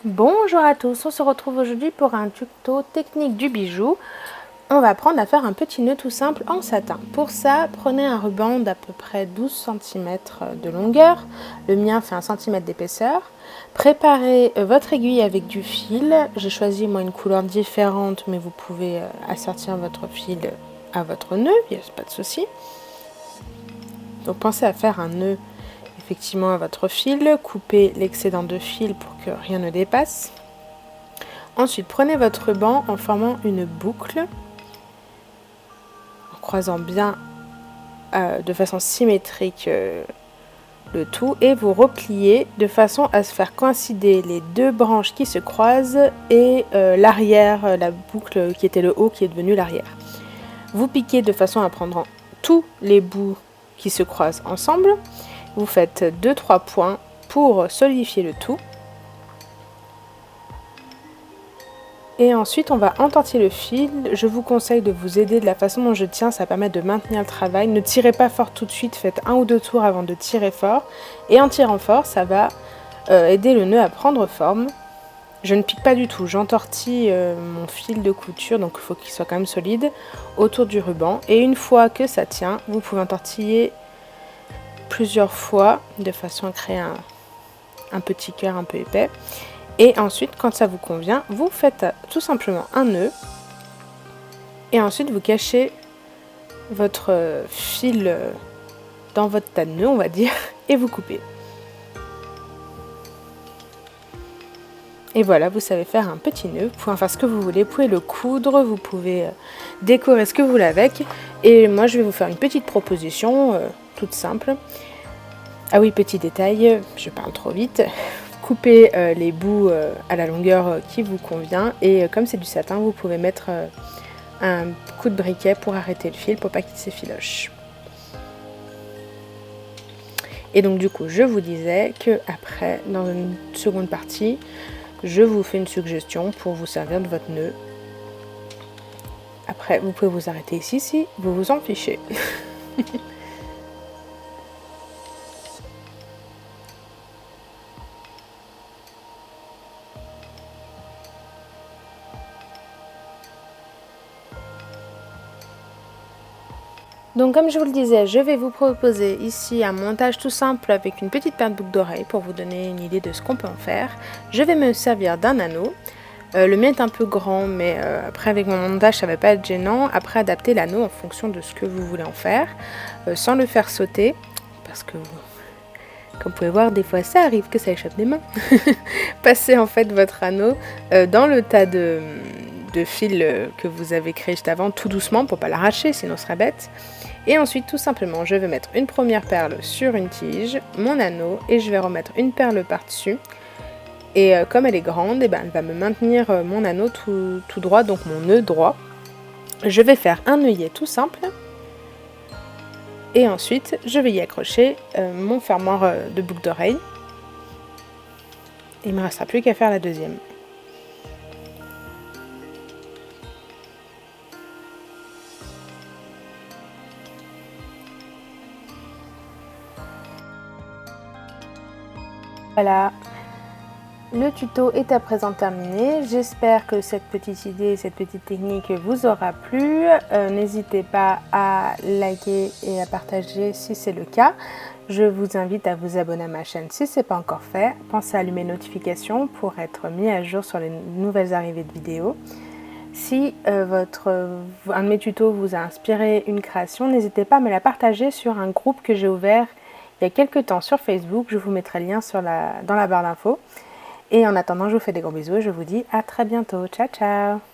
Bonjour à tous, on se retrouve aujourd'hui pour un tuto technique du bijou. On va apprendre à faire un petit nœud tout simple en satin. Pour ça, prenez un ruban d'à peu près 12 cm de longueur. Le mien fait 1 cm d'épaisseur. Préparez votre aiguille avec du fil. J'ai choisi moi une couleur différente, mais vous pouvez assortir votre fil à votre nœud, il n'y a pas de souci. Donc pensez à faire un nœud effectivement à votre fil, coupez l'excédent de fil pour que rien ne dépasse. Ensuite, prenez votre ruban en formant une boucle, en croisant bien de façon symétrique le tout, et vous repliez de façon à se faire coïncider les deux branches qui se croisent et l'arrière, la boucle qui était le haut qui est devenu l'arrière. Vous piquez de façon à prendre tous les bouts qui se croisent ensemble. Vous faites 2-3 points pour solidifier le tout. Et ensuite, on va entortiller le fil. Je vous conseille de vous aider de la façon dont je tiens, ça permet de maintenir le travail. Ne tirez pas fort tout de suite, faites 1 ou 2 tours avant de tirer fort. Et en tirant fort, ça va aider le nœud à prendre forme. Je ne pique pas du tout, j'entortille mon fil de couture, donc il faut qu'il soit quand même solide, autour du ruban. Et une fois que ça tient, vous pouvez entortiller plusieurs fois de façon à créer un petit cœur un peu épais. Et ensuite, quand ça vous convient, vous faites tout simplement un nœud. Et ensuite, vous cachez votre fil dans votre tas de nœuds, on va dire, et vous coupez. Et voilà, vous savez faire un petit nœud. Vous pouvez en faire ce que vous voulez, vous pouvez le coudre, vous pouvez décorer ce que vous voulez avec. Et moi, je vais vous faire une petite proposition, toute simple. Ah oui, petit détail, je parle trop vite. Coupez les bouts à la longueur qui vous convient. Et comme c'est du satin, vous pouvez mettre un coup de briquet pour arrêter le fil, pour pas qu'il s'effiloche. Et donc du coup, je vous disais que après, dans une seconde partie, je vous fais une suggestion pour vous servir de votre nœud. Après, vous pouvez vous arrêter ici si vous vous en fichez. Donc comme je vous le disais, je vais vous proposer ici un montage tout simple avec une petite paire de boucles d'oreilles pour vous donner une idée de ce qu'on peut en faire. Je vais me servir d'un anneau. Le mien est un peu grand, mais après avec mon montage ça ne va pas être gênant. Après, adapter l'anneau en fonction de ce que vous voulez en faire, sans le faire sauter, parce que comme vous pouvez voir, des fois ça arrive que ça échappe des mains. Passez en fait votre anneau dans le tas de fil que vous avez créé juste avant, tout doucement pour ne pas l'arracher, sinon ce serait bête. Et ensuite, tout simplement, je vais mettre une première perle sur une tige, mon anneau, et je vais remettre une perle par-dessus. Et comme elle est grande, elle va me maintenir mon anneau tout droit, donc mon nœud droit. Je vais faire un œillet tout simple. Et ensuite, je vais y accrocher mon fermoir de boucle d'oreille. Il ne me restera plus qu'à faire la deuxième. Voilà, le tuto est à présent terminé. J'espère que cette petite idée, cette petite technique vous aura plu. N'hésitez pas à liker et à partager si c'est le cas. Je vous invite à vous abonner à ma chaîne si ce n'est pas encore fait. Pensez à allumer les notifications pour être mis à jour sur les nouvelles arrivées de vidéos. Si un de mes tutos vous a inspiré une création, n'hésitez pas à me la partager sur un groupe que j'ai ouvert il y a quelques temps sur Facebook. Je vous mettrai le lien dans la barre d'infos. Et en attendant, je vous fais des gros bisous et je vous dis à très bientôt. Ciao, ciao!